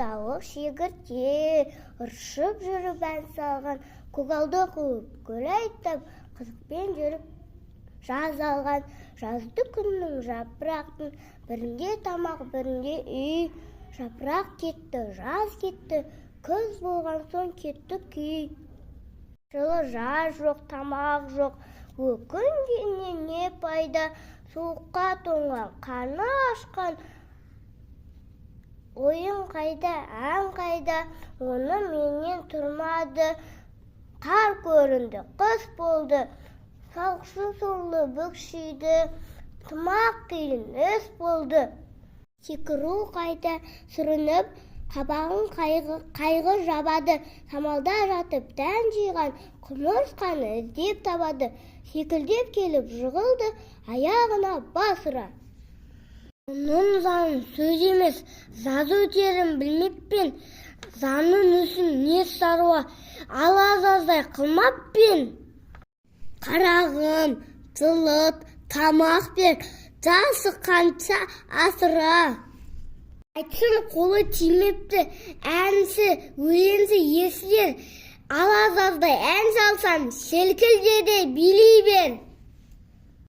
тауық шегіртке ыршып жүріп ән салған, көгалды қуып көл айттап қызықпен жүріп жаз алған. Жазды күннің жапырақтың бірінде тамақ бірінде үй, жапырақ кетті, жаз кетті, күз болған соң кетті күй. Жылы жаз жоқ, тамақ жоқ, өкінгеннен не пайда, суыққа тоңған, қарны ашқан, ойын қайда, ән қайда, оны менен тұрмады. Қар көрінді, қыс болды, салқын сорлы бүкшиді, тымақ қиын іс болды. Секіру қайда сүрініп, қабағын қайғы жабады, самалда жатып дән жиған, құмырсқаны іздеп табады. Секілдеп келіп жығылды, аяғына басыра. Оның заңын сөз емес, заз өтерін білмеппен, заңның үсін не шаруа, ала жаздай қылмап пен. Қарағым, жылыт, тамақ бер, жасы қанша асыра. Айтсын қолы тимепті, әнсі, өлеңсі есілер, ала жаздай ән салсан, селкілде де билей бер.